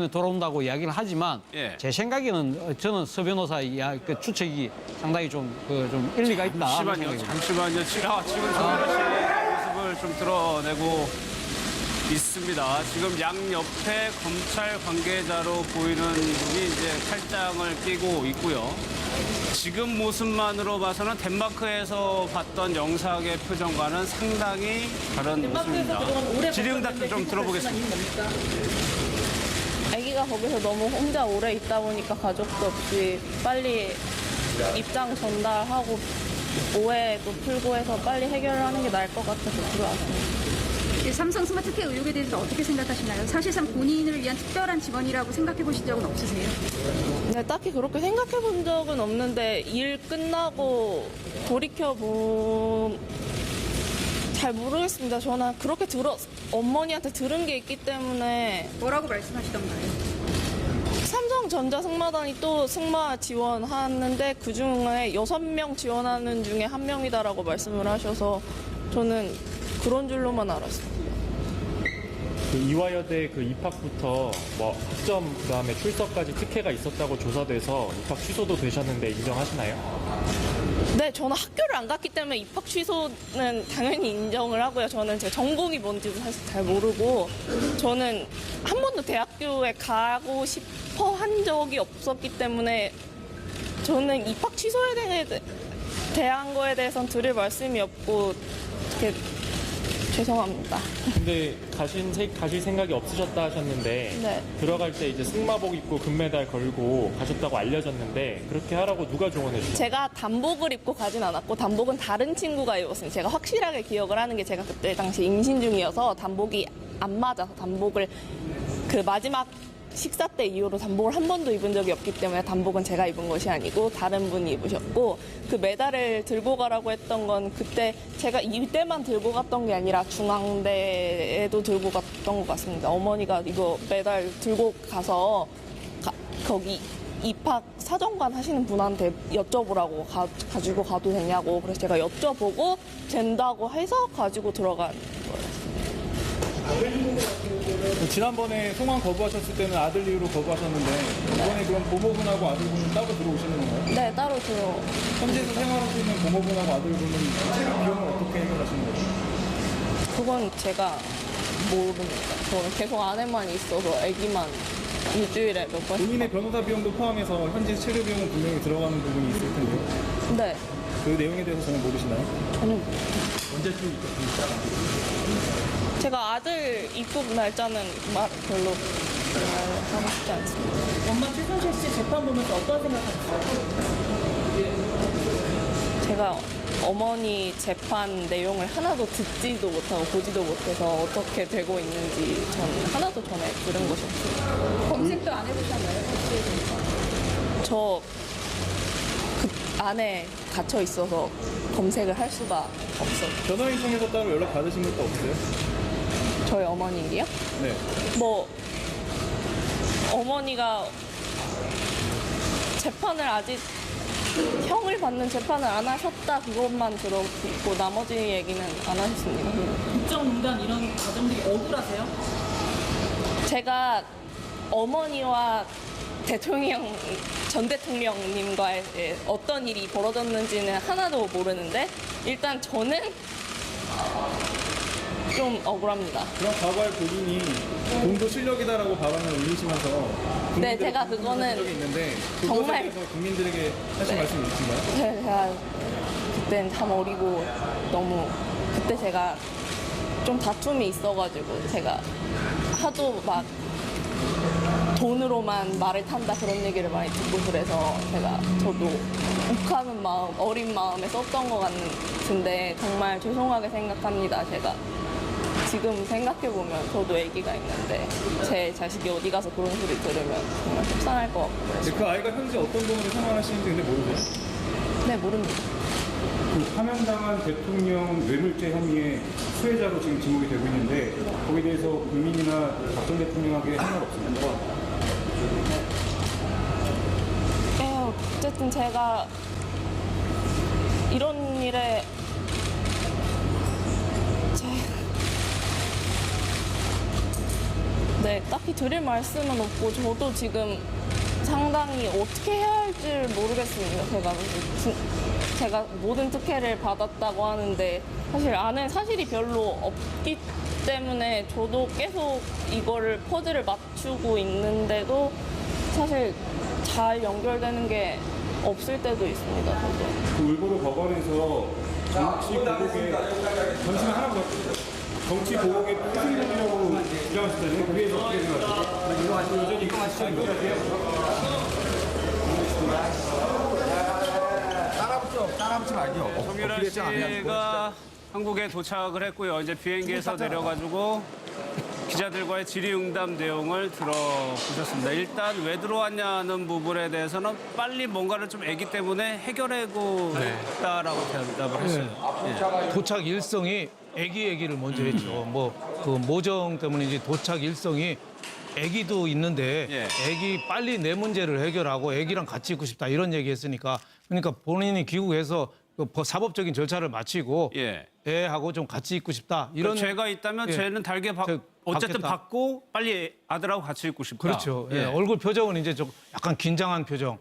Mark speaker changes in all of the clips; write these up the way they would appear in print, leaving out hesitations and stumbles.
Speaker 1: 돌아온다고 이야기를 하지만
Speaker 2: 예.
Speaker 1: 제 생각에는 저는 서 변호사 그 추측이 상당히 좀 일리가 있다.
Speaker 2: 잠시만요. 지금 서변호 씨의 모습을 좀 드러내고 있습니다. 지금 양옆에 검찰 관계자로 보이는 분이 이제 팔짱을 끼고 있고요. 지금 모습만으로 봐서는 덴마크에서 봤던 영상의 표정과는 상당히 다른 모습입니다. 질의응답 좀 들어보겠습니다.
Speaker 3: 아기가 거기서 너무 혼자 오래 있다 보니까 가족도 없이 빨리 입장 전달하고 오해도 풀고 해서 빨리 해결하는 게 나을 것 같아서 들어왔습니다.
Speaker 4: 삼성 스마트케어 의혹에 대해서 어떻게 생각하시나요? 사실상 본인을 위한 특별한 직원이라고 생각해 보신 적은 없으세요?
Speaker 3: 네, 딱히 그렇게 생각해 본 적은 없는데 일 끝나고 잘 모르겠습니다. 저는 그렇게 어머니한테 들은 게 있기 때문에.
Speaker 4: 뭐라고 말씀하시던가요?
Speaker 3: 삼성전자 승마단이 또 승마 지원하는데 그중에 6명 지원하는 중에 1명이다라고 말씀을 하셔서 저는 그런 줄로만 알았어요.
Speaker 5: 그 이화여대 그 입학부터 뭐 학점 그다음에 출석까지 특혜가 있었다고 조사돼서 입학 취소도 되셨는데 인정하시나요?
Speaker 3: 네, 저는 학교를 안 갔기 때문에 입학 취소는 당연히 인정을 하고요. 저는 제 전공이 뭔지도 사실 잘 모르고 저는 한 번도 대학교에 가고 싶어 한 적이 없었기 때문에 저는 입학 취소에 대한 거에 대해서는 드릴 말씀이 없고 이렇게 죄송합니다.
Speaker 5: 근데 가실 생각이 없으셨다 하셨는데
Speaker 3: 네.
Speaker 5: 들어갈 때 이제 승마복 입고 금메달 걸고 가셨다고 알려졌는데 그렇게 하라고 누가 조언해 주셨어요?
Speaker 3: 제가 단복을 입고 가진 않았고 단복은 다른 친구가 입었습니다. 제가 확실하게 기억을 하는 게 제가 그때 당시 임신 중이어서 단복이 안 맞아서 단복을 그 마지막 식사 때 이후로 단복을 한 번도 입은 적이 없기 때문에 단복은 제가 입은 것이 아니고 다른 분이 입으셨고 그 메달을 들고 가라고 했던 건 그때 제가 이때만 들고 갔던 게 아니라 중앙대에도 들고 갔던 것 같습니다. 어머니가 이거 메달 들고 가서 거기 입학 사정관 하시는 분한테 여쭤보라고 가지고 가도 되냐고 그래서 제가 여쭤보고 된다고 해서 가지고 들어간 거예요.
Speaker 6: 지난번에 송환 거부하셨을 때는 아들 이유로 거부하셨는데 이번에 그럼 고모분하고 아들분은 따로 들어오시는 건가요?
Speaker 3: 네, 따로 들어.
Speaker 6: 현지에서 생활하시는 고모분하고 아들분은 체류 비용을 어떻게 해결하시는 거예요?
Speaker 3: 그건 제가 모릅니다. 저는 계속 안에만 있어서 아기만 일주일에 몇 번.
Speaker 6: 본인의 변호사 비용도 포함해서 현지 체류 비용은 분명히 들어가는 부분이 있을 텐데요.
Speaker 3: 네,
Speaker 6: 그 내용에 대해서 저는 모르시나요?
Speaker 3: 저는
Speaker 6: 언제쯤 있을까요?
Speaker 3: 제가 아들 입국 날짜는 별로 말하고 싶지 않습니다.
Speaker 7: 엄마 최순실 씨 재판 보면서 어떤 생각하셨어요?
Speaker 3: 제가 어머니 재판 내용을 하나도 듣지도 못하고 보지도 못해서 어떻게 되고 있는지 저는 하나도 전에 들은 것이 없어요.
Speaker 4: 검색도 안 해보셨나요?
Speaker 3: 저 그 안에 갇혀 있어서 검색을 할 수가 없어요.
Speaker 6: 변호인 통해서 따로 연락 받으신 것도 없어요?
Speaker 3: 저희 어머니요?
Speaker 6: 네.
Speaker 3: 뭐 어머니가 재판을 아직 형을 받는 재판을 안 하셨다 그것만 들었고 나머지 얘기는 안 하셨습니다.
Speaker 7: 국정농단 이런 과정들이 억울하세요?
Speaker 3: 제가 어머니와 전 대통령님과의 어떤 일이 벌어졌는지는 하나도 모르는데 일단 저는 좀 억울합니다.
Speaker 6: 그럼 과거에 본인이 돈도 실력이다라고 발언을 올리시면서
Speaker 3: 네, 제가 그거는
Speaker 6: 적이 있는데 그것에
Speaker 3: 정말-
Speaker 6: 대해서 국민들에게 하신 말씀이 있으신가요?
Speaker 3: 제가 그땐 참 어리고 너무 그때 제가 좀 다툼이 있어가지고 제가 하도 막 돈으로만 말을 탄다 그런 얘기를 많이 듣고 그래서 저도 욱하는 마음, 어린 마음에 썼던 것 같은데 정말 죄송하게 생각합니다. 제가 지금 생각해보면 저도 아기가 있는데 제 자식이 어디 가서 그런 소리 들으면 정말 속상할 것 같고
Speaker 6: 근데 그 아이가 현재 어떤 돈으로 생활하시는지 근데 모르세요?
Speaker 3: 네, 모릅니다.
Speaker 8: 그 파면당한 대통령 뇌물죄 혐의의 수혜자로 지금 지목이 되고 있는데 거기에 대해서 국민이나 박전 대통령에게 할 말 없습니다.
Speaker 3: 어쨌든 제가 이런 일에 네, 딱히 드릴 말씀은 없고 저도 지금 상당히 어떻게 해야 할지 모르겠습니다. 제가 모든 특혜를 받았다고 하는데 사실 아는 사실이 별로 없기 때문에 저도 계속 이거를 퍼즐을 맞추고 있는데도 사실 잘 연결되는 게 없을 때도 있습니다. 저도.
Speaker 8: 그 울보로 법원에서 정치 보복의 전시만 하나 더 정치 보복의 표준이라고 주장하셨잖아요. 거기에 대해서 어떻게 생각하세요? 여전히 이거 시작인 것 같아요.
Speaker 9: 따라붙지 말죠.
Speaker 2: 정유라 씨가 한국에 도착을 했고요. 이제 비행기에서 내려가지고 기자들과의 질의응답 내용을 들어보셨습니다. 일단 왜 들어왔냐는 부분에 대해서는 빨리 뭔가를 좀 애기 때문에 해결하고 있다라고 대답을 했어요.
Speaker 10: 도착 일성이 애기를 먼저 했죠. 그 모정 때문인지 도착 일성이 애기도 있는데 애기 빨리 내 문제를 해결하고 애기랑 같이 있고 싶다 이런 얘기했으니까 그러니까 본인이 귀국해서 그 사법적인 절차를 마치고 애하고 좀 같이 있고 싶다 이런
Speaker 2: 죄가 있다면 죄는 달게 어쨌든 받고 빨리 아들하고 같이 있고 싶다.
Speaker 10: 그렇죠. 얼굴 표정은 이제 좀 약간 긴장한 표정,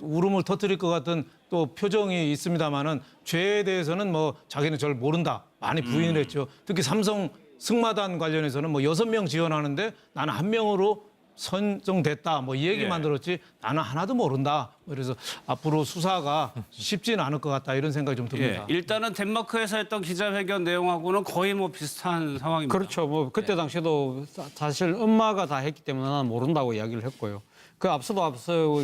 Speaker 10: 울음을 터뜨릴 것 같은 또 표정이 있습니다만은 죄에 대해서는 뭐 자기는 절 모른다 많이 부인을 했죠. 특히 삼성 승마단 관련해서는 뭐 6명 지원하는데 나는 1명으로 선정됐다 뭐 이 얘기만 들었지 나는 하나도 모른다. 그래서 앞으로 수사가 쉽지는 않을 것 같다 이런 생각이 좀 듭니다.
Speaker 2: 일단은 덴마크에서 했던 기자회견 내용하고는 거의 뭐 비슷한 상황입니다.
Speaker 1: 그렇죠. 뭐 그때 당시에도 사실 엄마가 다 했기 때문에 나는 모른다고 이야기를 했고요. 그 앞서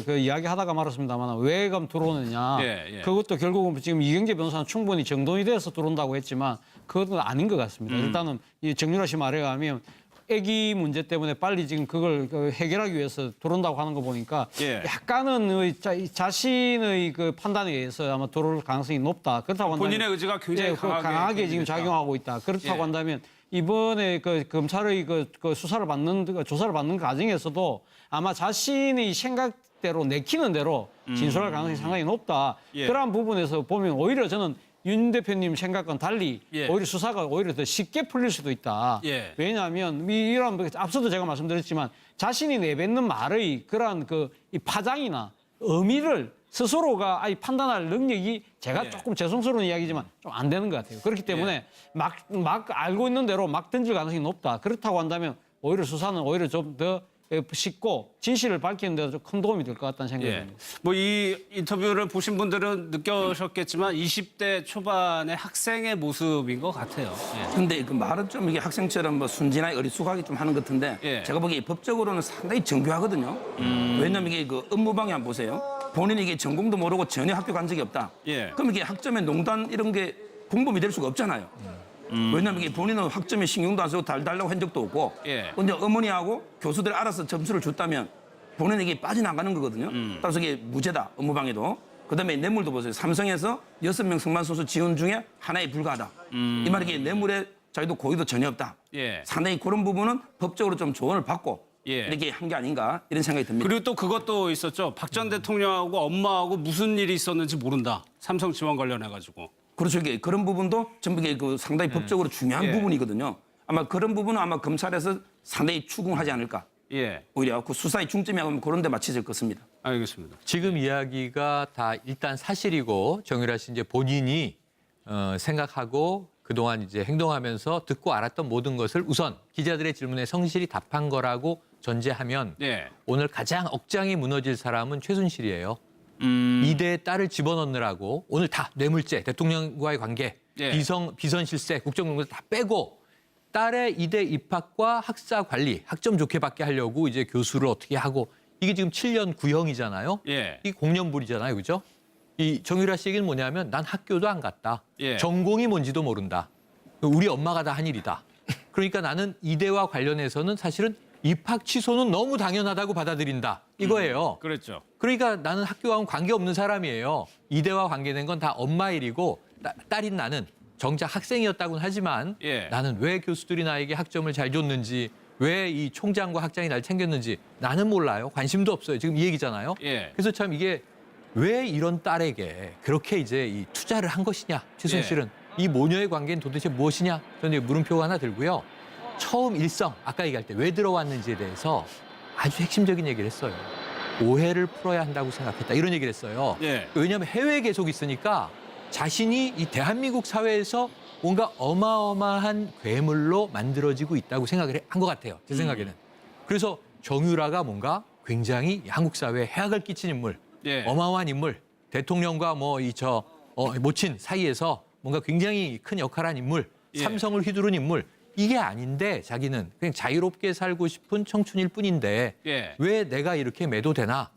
Speaker 1: 그 이야기하다가 말았습니다만 왜 그럼 들어오느냐. 그것도 결국은 지금 이경재 변호사는 충분히 정돈이 돼서 들어온다고 했지만 그것은 아닌 것 같습니다. 일단은 이 정유라 씨 말에 의하면 애기 문제 때문에 빨리 지금 그걸 해결하기 위해서 들어온다고 하는 거 보니까 약간은 자신의 그 판단에 의해서 아마 들어올 가능성이 높다. 그렇다고 한다면
Speaker 2: 본인의 의지가 굉장히
Speaker 1: 강하게 지금 작용하고 있다. 그렇다고 한다면 이번에 그 검찰의 그 조사를 받는 과정에서도 아마 자신의 생각대로 내키는 대로 진술할 가능성이 상당히 높다. 그러한 부분에서 보면 오히려 저는 윤 대표님 생각과는 달리 오히려 수사가 오히려 더 쉽게 풀릴 수도 있다. 왜냐하면 이런 앞서도 제가 말씀드렸지만 자신이 내뱉는 말의 그러한 이 파장이나 의미를 스스로가 판단할 능력이 제가 조금 죄송스러운 이야기지만 좀 안 되는 것 같아요. 그렇기 때문에 막 알고 있는 대로 막 던질 가능성이 높다. 그렇다고 한다면 오히려 수사는 오히려 좀 더 쉽고 진실을 밝히는 데도 좀 큰 도움이 될 것 같다는 생각이 듭니다.
Speaker 2: 뭐 이 인터뷰를 보신 분들은 느끼셨겠지만 20대 초반의 학생의 모습인 것 같아요.
Speaker 11: 근데 그 말은 좀 이게 학생처럼 뭐 순진하게 어리숙하게 좀 하는 것 같은데 제가 보기에 법적으로는 상당히 정교하거든요. 왜냐면 이게 그 업무 방향 보세요. 본인이 이게 전공도 모르고 전혀 학교 간 적이 없다. 그럼 이게 학점의 농단 이런 게 공범이 될 수가 없잖아요. 왜냐면 이게 본인은 학점에 신경도 안 쓰고 달달라고 한 적도 없고 근데 어머니하고 교수들 알아서 점수를 줬다면 본인은 이게 빠져나가는 거거든요. 따라서 이게 무죄다, 업무방해도. 그다음에 뇌물도 보세요. 삼성에서 6명 승마 선수 지원 중에 하나에 불과하다. 이 말이 이게 뇌물에 자기도 고의도 전혀 없다. 상당히 그런 부분은 법적으로 좀 조언을 받고 이렇게 한 게 아닌가 이런 생각이 듭니다.
Speaker 2: 그리고 또 그것도 있었죠. 박 전 대통령하고 엄마하고 무슨 일이 있었는지 모른다. 삼성 지원 관련해가지고.
Speaker 11: 그렇죠. 이게 그런 부분도 전부 그 상당히 법적으로 중요한 부분이거든요. 아마 그런 부분은 아마 검찰에서 상당히 추궁하지 않을까. 오히려 그 수사의 중점이 아마 그런 데 맞춰질 것 같습니다.
Speaker 2: 알겠습니다.
Speaker 12: 지금 이야기가 다 일단 사실이고 정유라 씨 이제 본인이 생각하고 그동안 이제 행동하면서 듣고 알았던 모든 것을 우선 기자들의 질문에 성실히 답한 거라고 전제하면 오늘 가장 억장이 무너질 사람은 최순실이에요. 이대에 딸을 집어넣느라고 오늘 다 뇌물죄, 대통령과의 관계, 비선 실세, 국정농단 다 빼고 딸의 이대 입학과 학사 관리, 학점 좋게 받게 하려고 이제 교수를 어떻게 하고 이게 지금 7년 구형이잖아요. 이게 공년불이잖아요, 그죠? 이 정유라 씨 얘기는 뭐냐면 난 학교도 안 갔다. 전공이 뭔지도 모른다. 우리 엄마가 다 한 일이다. 그러니까 나는 이대와 관련해서는 사실은 입학 취소는 너무 당연하다고 받아들인다. 이거예요.
Speaker 2: 그렇죠.
Speaker 12: 그러니까 나는 학교와는 관계없는 사람이에요. 이대와 관계된 건 다 엄마 일이고 딸인 나는 정작 학생이었다고는 하지만 나는 왜 교수들이 나에게 학점을 잘 줬는지 왜 이 총장과 학장이 날 챙겼는지 나는 몰라요. 관심도 없어요. 지금 이 얘기잖아요. 그래서 참 이게 왜 이런 딸에게 그렇게 이제 이 투자를 한 것이냐. 최순실은 이 모녀의 관계는 도대체 무엇이냐. 저는 물음표가 하나 들고요. 처음 일성, 아까 얘기할 때 왜 들어왔는지에 대해서 아주 핵심적인 얘기를 했어요. 오해를 풀어야 한다고 생각했다. 이런 얘기를 했어요.
Speaker 2: 예.
Speaker 12: 왜냐하면 해외에 계속 있으니까 자신이 이 대한민국 사회에서 뭔가 어마어마한 괴물로 만들어지고 있다고 생각을 한 것 같아요. 제 생각에는. 그래서 정유라가 뭔가 굉장히 한국 사회에 해악을 끼친 인물,
Speaker 2: 예.
Speaker 12: 어마어마한 인물, 대통령과 모친 사이에서 뭔가 굉장히 큰 역할을 한 인물,
Speaker 2: 예.
Speaker 12: 삼성을 휘두른 인물, 이게 아닌데 자기는 그냥 자유롭게 살고 싶은 청춘일 뿐인데
Speaker 2: 예.
Speaker 12: 왜 내가 이렇게 매도되나?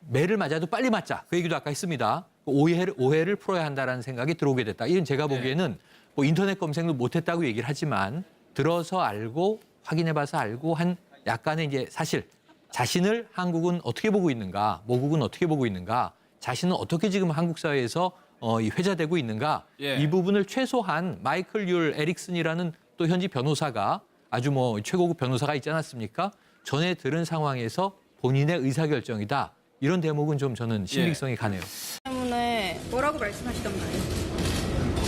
Speaker 12: 매를 맞아도 빨리 맞자. 그 얘기도 아까 했습니다. 오해를 풀어야 한다는 생각이 들어오게 됐다. 이건 제가 보기에는 뭐 인터넷 검색도 못했다고 얘기를 하지만 들어서 알고 확인해봐서 알고 한 약간의 이제 사실 자신을 한국은 어떻게 보고 있는가, 모국은 어떻게 보고 있는가, 자신은 어떻게 지금 한국 사회에서 회자되고 있는가
Speaker 2: 예.
Speaker 12: 이 부분을 최소한 마이클 율 에릭슨이라는 또 현지 변호사가 아주 최고급 변호사가 있지 않았습니까? 전에 들은 상황에서 본인의 의사결정이다. 이런 대목은 좀 저는 신빙성이 가네요.
Speaker 3: 때문에
Speaker 4: 뭐라고 말씀하시던가요?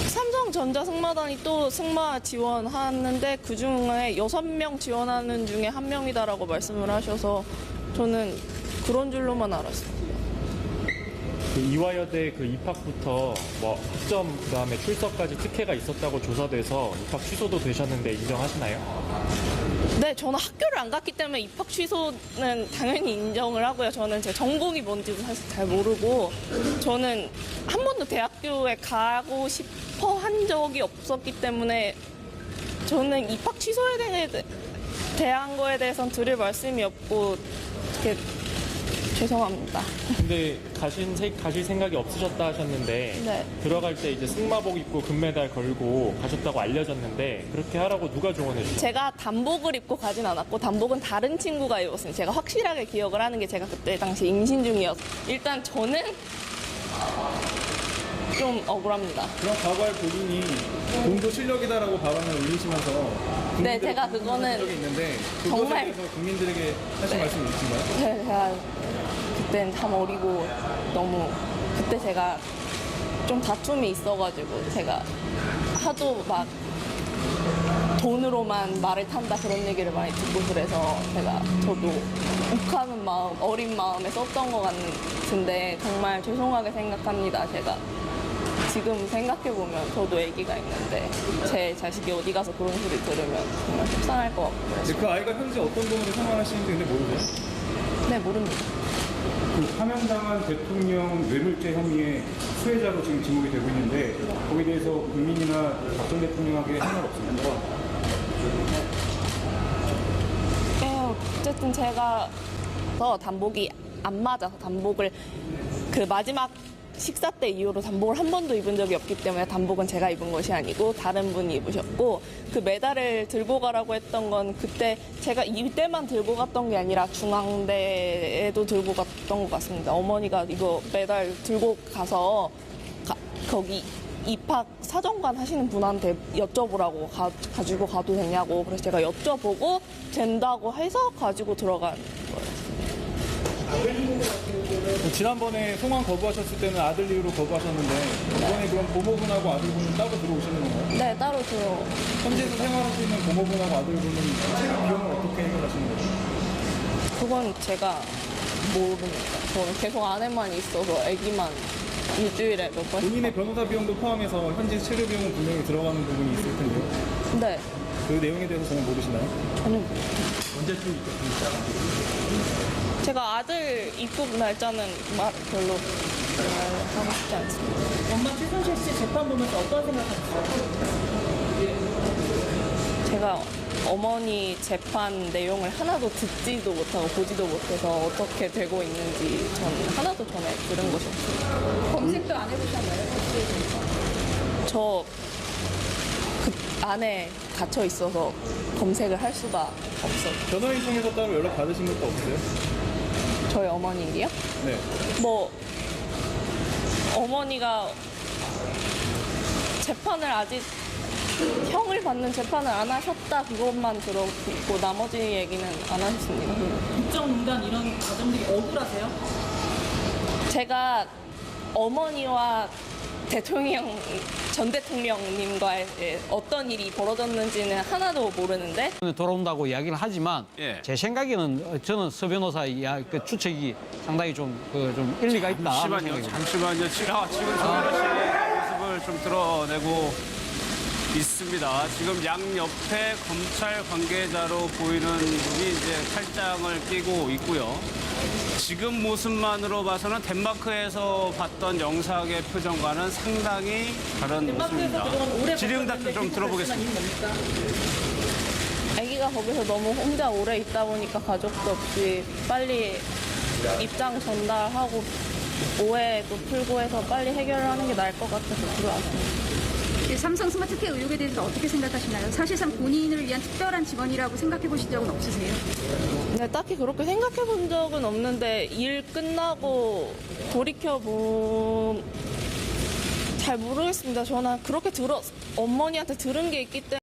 Speaker 3: 삼성전자 승마단이 또 승마 지원하는데 그중에 6명 지원하는 중에 1명이다라고 말씀을 하셔서 저는 그런 줄로만 알았어요.
Speaker 5: 그 이화여대 그 입학부터 뭐 학점 그다음에 출석까지 특혜가 있었다고 조사돼서 입학 취소도 되셨는데 인정하시나요?
Speaker 3: 네, 저는 학교를 안 갔기 때문에 입학 취소는 당연히 인정을 하고요. 저는 제 전공이 뭔지도 사실 잘 모르고 저는 한 번도 대학교에 가고 싶어 한 적이 없었기 때문에 저는 입학 취소에 대한 거에 대해서는 드릴 말씀이 없고 이렇게 죄송합니다.
Speaker 5: 근데 가실 생각이 없으셨다 하셨는데
Speaker 3: 네.
Speaker 5: 들어갈 때 이제 승마복 입고 금메달 걸고 가셨다고 알려졌는데 그렇게 하라고 누가 조언해 주셨어요?
Speaker 3: 제가 단복을 입고 가진 않았고 단복은 다른 친구가 입었어요. 제가 확실하게 기억을 하는 게 제가 그때 당시 임신 중이어서 일단 저는 좀 억울합니다.
Speaker 6: 그럼 과거에 본인이 돈도 실력이다라고 발언을 올리시면서
Speaker 3: 네, 제가 그거는
Speaker 6: 적이 있는데
Speaker 3: 정말-
Speaker 6: 그것에 대해서 국민들에게 하신 말씀이 있으신가요?
Speaker 3: 네, 제가 그땐 참 어리고 너무 그때 제가 좀 다툼이 있어가지고 제가 하도 막 돈으로만 말을 탄다 그런 얘기를 많이 듣고 그래서 제가 저도 욱하는 마음, 어린 마음에 썼던 것 같은데 정말 죄송하게 생각합니다. 제가 지금 생각해보면 저도 아기가 있는데 제 자식이 어디 가서 그런 소리 들으면 정말 속상할 것 같고요.
Speaker 6: 근데 그 아이가 현재 어떤 돈으로 생활하시는지 근데 모르세요?
Speaker 3: 네, 모릅니다.
Speaker 8: 그 파면당한 대통령 뇌물죄 혐의의 수혜자로 지금 지목이 되고 있는데 거기에 대해서 국민이나 박전 대통령에게 할 말 없습니까?
Speaker 3: 어쨌든 제가 단복이 안 맞아서 단복을 그 마지막 식사 때 이후로 단복을 한 번도 입은 적이 없기 때문에 단복은 제가 입은 것이 아니고 다른 분이 입으셨고 그 메달을 들고 가라고 했던 건 그때 제가 이때만 들고 갔던 게 아니라 중앙대에도 들고 갔던 것 같습니다. 어머니가 이거 메달 들고 가서 거기 입학 사정관 하시는 분한테 여쭤보라고 가지고 가도 되냐고 그래서 제가 여쭤보고 된다고 해서 가지고 들어간 거예요.
Speaker 6: 지난번에 송환 거부하셨을 때는 아들 이유로 거부하셨는데 이번에 그럼 고모분하고 아들분은 따로 들어오시는 건가요?
Speaker 3: 네, 따로 들어.
Speaker 6: 현지에서 생활하시는 고모분하고 아들분은 체류 비용을 어떻게 해결하시는 거죠?
Speaker 3: 그건 제가 모릅니다. 저는 계속 안에만 있어서 아기만 일주일에 몇 번.
Speaker 6: 본인의 변호사 비용도 포함해서 현지 체류 비용은 분명히 들어가는 부분이 있을 텐데요.
Speaker 3: 네,
Speaker 6: 그 내용에 대해서 전혀 모르시나요?
Speaker 3: 저는 언제쯤 입고 제가 아들 입국 날짜는 별로 하고 싶지 않습니다.
Speaker 7: 엄마 최순실 씨 재판 보면서 어떤 생각하셨어요?
Speaker 3: 제가 어머니 재판 내용을 하나도 듣지도 못하고 보지도 못해서 어떻게 되고 있는지 저는 하나도 전에 들은 것이 없어요.
Speaker 4: 검색도 안 해보셨나요?
Speaker 3: 저 그 안에 갇혀 있어서 검색을 할 수가 없어요.
Speaker 6: 변호인 통해서 따로 연락 받으신 것도 없어요?
Speaker 3: 저희 어머니요?
Speaker 6: 네.
Speaker 3: 뭐 어머니가 재판을 아직 형을 받는 재판을 안 하셨다 그것만 들었고 나머지 얘기는 안 하셨습니다.
Speaker 7: 국정농단 이런 과정들이 억울하세요?
Speaker 3: 제가 어머니와 전 대통령님과의 어떤 일이 벌어졌는지는 하나도 모르는데
Speaker 1: 돌아온다고 이야기를 하지만
Speaker 2: 예.
Speaker 1: 제 생각에는 저는 서 변호사 그 추측이 상당히 좀 일리가 있다.
Speaker 2: 잠시만요. 지금 정유라 씨의 모습을 좀 드러내고 있습니다. 지금 양옆에 검찰 관계자로 보이는 분이 이제 팔짱을 끼고 있고요. 지금 모습만으로 봐서는 덴마크에서 봤던 영상의 표정과는 상당히 다른 모습입니다. 질의응답 좀 들어보겠습니다.
Speaker 3: 아기가 거기서 너무 혼자 오래 있다 보니까 가족도 없이 빨리 입장 전달하고 오해도 풀고 해서 빨리 해결을 하는 게 나을 것 같아서 들어왔습니다.
Speaker 4: 삼성 스마트케어 의혹에 대해서 어떻게 생각하시나요? 사실상 본인을 위한 특별한 직원이라고 생각해 보신 적은 없으세요?
Speaker 3: 네, 딱히 그렇게 생각해 본 적은 없는데 일 끝나고 돌이켜보면 잘 모르겠습니다. 저는 그렇게 어머니한테 들은 게 있기 때문에